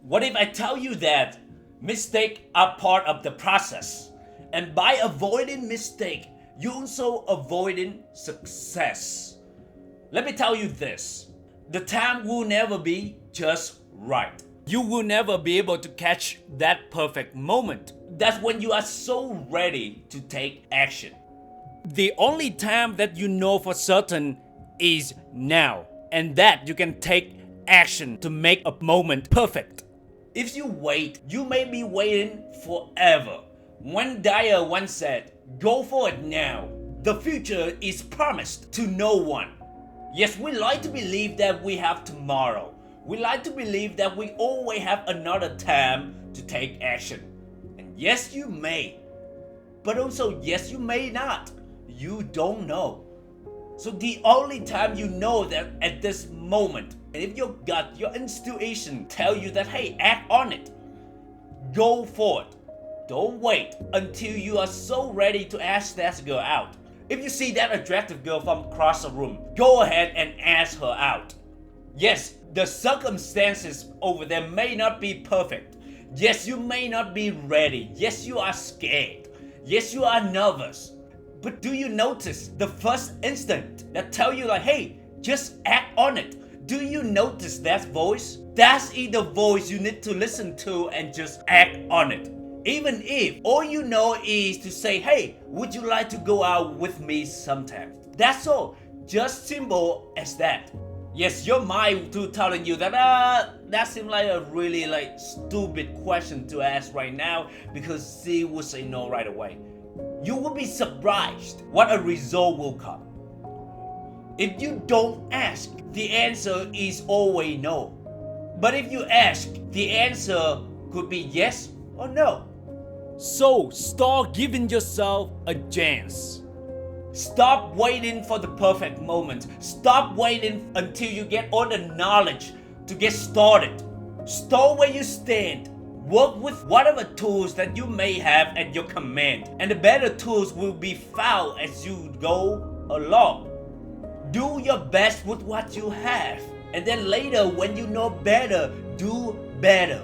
What if I tell you that mistakes are part of the process? And by avoiding mistake, you also avoiding success. Let me tell you this. The time will never be just right. You will never be able to catch that perfect moment. That's when you are so ready to take action. The only time that you know for certain is now, and that you can take action to make a moment perfect. If you wait, you may be waiting forever. One Dyer once said, "Go for it now. The future is promised to no one." Yes, we like to believe that we have tomorrow. We like to believe that we always have another time to take action. And yes, you may. But also, yes, you may not. You don't know. So the only time you know that at this moment, and if your gut, your intuition tell you that, hey, act on it, go for it. Don't wait until you are so ready to ask that girl out. If you see that attractive girl from across the room, go ahead and ask her out. Yes, the circumstances over there may not be perfect. Yes, you may not be ready. Yes, you are scared. Yes, you are nervous. But do you notice the first instinct that tell you like, hey, just act on it? Do you notice that voice? That's the voice you need to listen to and just act on it. Even if all you know is to say, hey, would you like to go out with me sometime? That's all. Just simple as that. Yes, your mind too telling you that that seems like a really stupid question to ask right now because she will say no right away. You will be surprised what a result will come. If you don't ask, the answer is always no. But if you ask, the answer could be yes or no. So start giving yourself a chance. Stop waiting for the perfect moment. Stop waiting until you get all the knowledge to get started. Start where you stand. Work with whatever tools that you may have at your command, and the better tools will be found as you go along. Do your best with what you have, and then later when you know better, do better.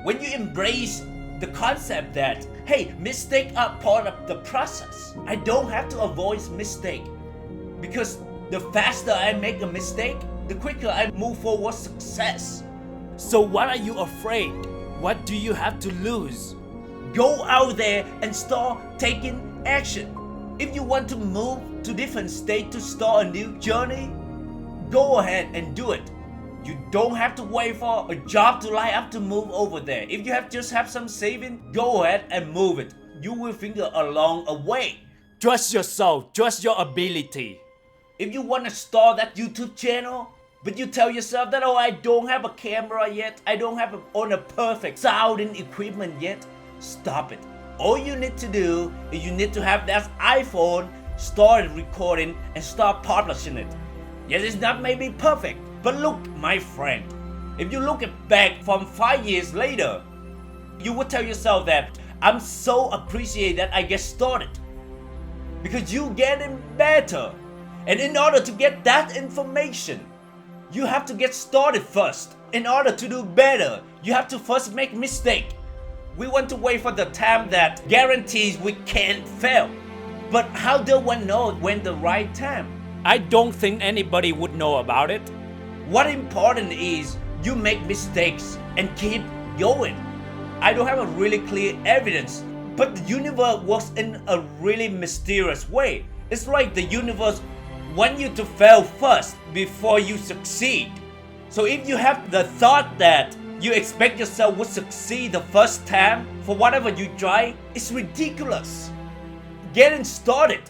When you embrace the concept that, hey, mistakes are part of the process. I don't have to avoid mistake, because the faster I make a mistake, the quicker I move forward success. So what are you afraid? What do you have to lose? Go out there and start taking action. If you want to move to different state to start a new journey, go ahead and do it. You don't have to wait for a job to line up to move over there. If you just have some saving, go ahead and move it. You will figure along a way. Trust yourself, trust your ability. If you want to start that YouTube channel, but you tell yourself that, oh, I don't have a camera yet, I don't have on a perfect sounding equipment yet, stop it. All you need to do is you need to have that iPhone, start recording and start publishing it. Yes, it's not maybe perfect, but look, my friend, if you look back from 5 years later, you would tell yourself that I'm so appreciated that I get started. Because you getting better. And in order to get that information, you have to get started first. In order to do better, you have to first make mistake. We want to wait for the time that guarantees we can't fail. But how do one know when the right time? I don't think anybody would know about it. What important is you make mistakes and keep going. I don't have a really clear evidence, but the universe works in a really mysterious way. It's like the universe want you to fail first before you succeed. So if you have the thought that you expect yourself would succeed the first time for whatever you try, it's ridiculous. Getting started,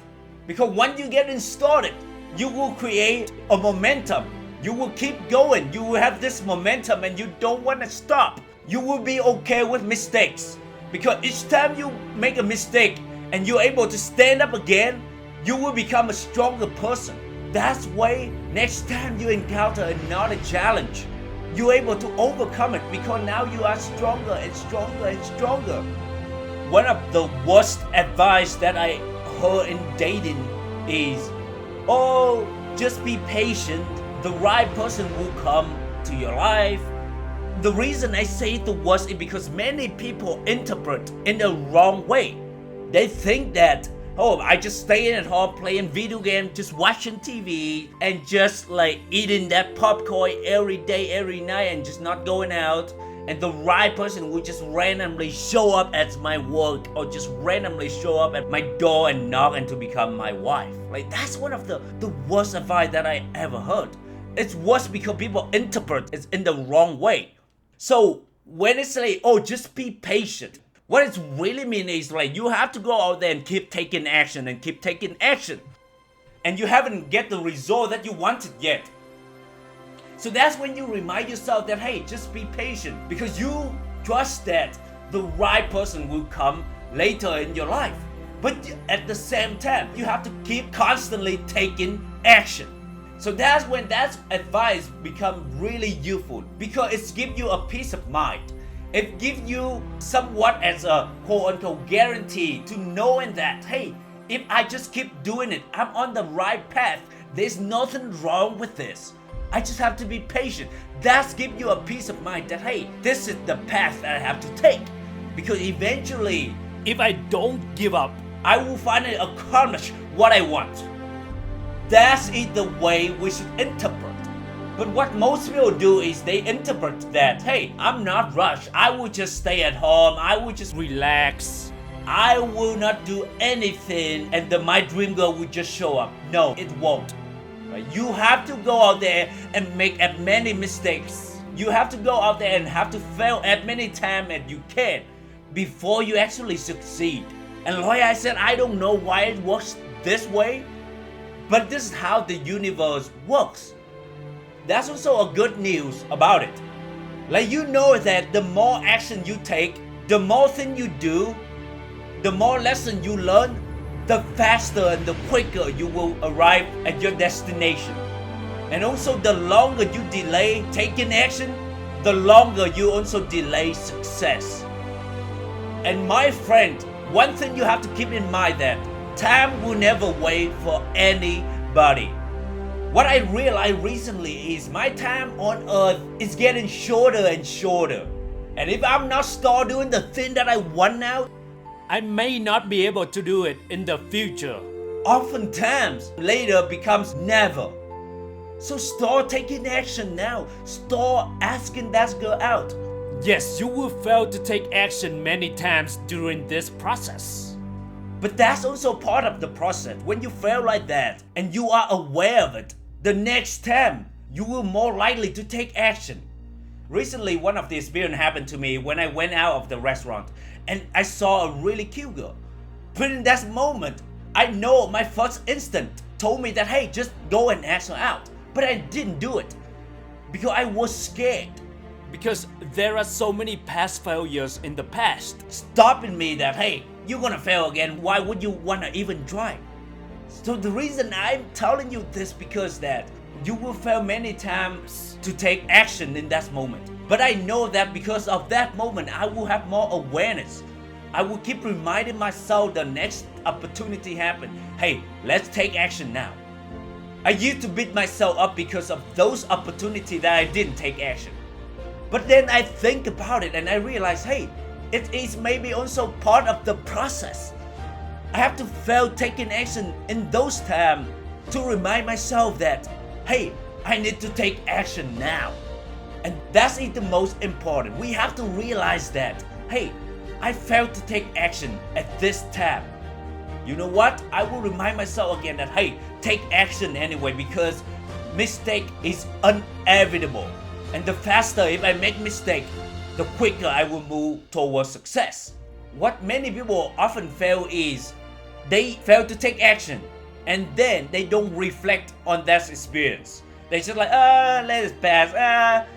because when you get started, you will create a momentum. You will keep going. You will have this momentum and you don't want to stop. You will be okay with mistakes, because each time you make a mistake and you're able to stand up again, you will become a stronger person. That's why next time you encounter another challenge, you're able to overcome it, because now you are stronger and stronger and stronger. One of the worst advice that I heard in dating is, oh, just be patient. The right person will come to your life. The reason I say the worst is because many people interpret in the wrong way. They think that, oh, I just stay at home playing video games, just watching TV, and just like eating that popcorn every day, every night, and just not going out. And the right person will just randomly show up at my work or just randomly show up at my door and knock and to become my wife. Like, that's one of the worst advice that I ever heard. It's worse because people interpret it in the wrong way. So when it's like, oh, just be patient, what it really means is like you have to go out there and keep taking action and keep taking action. And you haven't get the result that you wanted yet. So that's when you remind yourself that, hey, just be patient, because you trust that the right person will come later in your life. But at the same time, you have to keep constantly taking action. So that's when that advice becomes really useful, because it gives you a peace of mind. It gives you somewhat as a quote-unquote guarantee to knowing that, hey, if I just keep doing it, I'm on the right path. There's nothing wrong with this. I just have to be patient. That gives you a peace of mind that, hey, this is the path that I have to take. Because eventually, if I don't give up, I will finally accomplish what I want. That's the way we should interpret. But what most people do is they interpret that, hey, I'm not rushed. I will just stay at home. I will just relax. I will not do anything, and then my dream girl will just show up. No, it won't. You have to go out there and make as many mistakes. You have to go out there and have to fail as many times as you can before you actually succeed. And like I said, I don't know why it works this way, but this is how the universe works. That's also a good news about it. Like, you know that the more action you take, the more thing you do, the more lesson you learn, the faster and the quicker you will arrive at your destination. And also, the longer you delay taking action, the longer you also delay success. And my friend, one thing you have to keep in mind that time will never wait for anybody. What I realized recently is my time on earth is getting shorter and shorter. And if I'm not start doing the thing that I want now, I may not be able to do it in the future. Oftentimes, later becomes never. So start taking action now. Start asking that girl out. Yes, you will fail to take action many times during this process. But that's also part of the process. When you fail like that and you are aware of it, the next time you will more likely to take action. Recently, one of the experiences happened to me when I went out of the restaurant and I saw a really cute girl. But in that moment, I know my first instinct told me that, hey, just go and ask her out. But I didn't do it because I was scared. Because there are so many past failures in the past stopping me that, hey, you're gonna fail again. Why would you wanna even try? So the reason I'm telling you this because that you will fail many times to take action in that moment. But I know that because of that moment, I will have more awareness. I will keep reminding myself the next opportunity happen. Hey, let's take action now. I used to beat myself up because of those opportunities that I didn't take action. But then I think about it and I realize, hey, it is maybe also part of the process. I have to fail taking action in those times to remind myself that, hey, I need to take action now. And that's the most important. We have to realize that, hey, I failed to take action at this time. You know what? I will remind myself again that, hey, take action anyway, because mistake is inevitable. And the faster if I make mistake, the quicker I will move towards success. What many people often fail is they fail to take action and then they don't reflect on that experience. They just like, let it pass.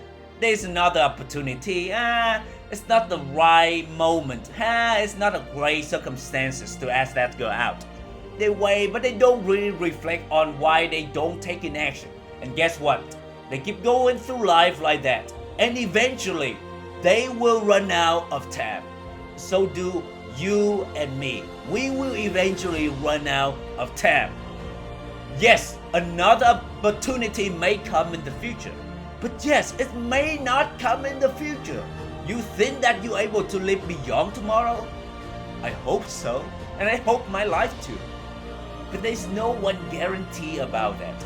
There's another opportunity. It's not the right moment. It's not a great circumstances to ask that girl out. They wait, but they don't really reflect on why they don't take in action. And guess what? They keep going through life like that. And eventually, they will run out of time. So do you and me. We will eventually run out of time. Yes, another opportunity may come in the future. But yes, it may not come in the future. You think that you're able to live beyond tomorrow? I hope so, and I hope my life too. But there's no one guarantee about that.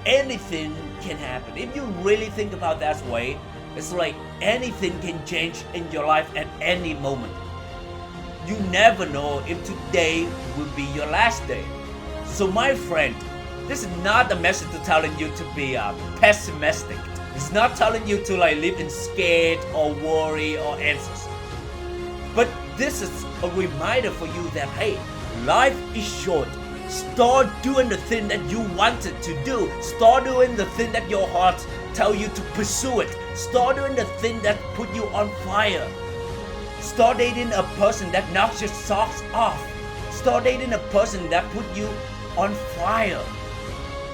Anything can happen. If you really think about that way, it's like anything can change in your life at any moment. You never know if today will be your last day. So my friend, this is not a message to telling you to be pessimistic. It's not telling you to live in scared or worry or anxious. But this is a reminder for you that hey, life is short. Start doing the thing that you wanted to do. Start doing the thing that your heart tell you to pursue it. Start doing the thing that put you on fire. Start dating a person that knocks your socks off. Start dating a person that put you on fire.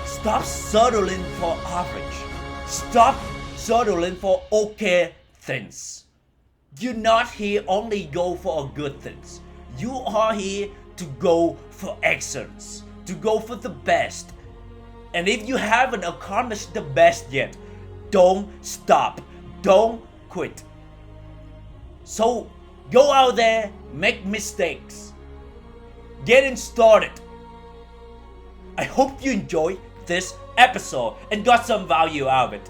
Stop settling for average. Stop settling for okay things. You're not here only go for good things. You are here to go for excellence, to go for the best. And if you haven't accomplished the best yet, don't stop, don't quit. So go out there, make mistakes, getting started. I hope you enjoyed this episode and got some value out of it.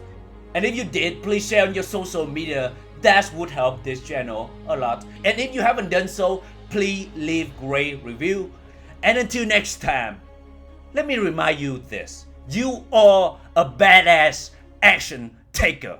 And if you did, please share on your social media. That would help this channel a lot. And if you haven't done so, please leave great review. And until next time, let me remind you this. You are a badass action taker.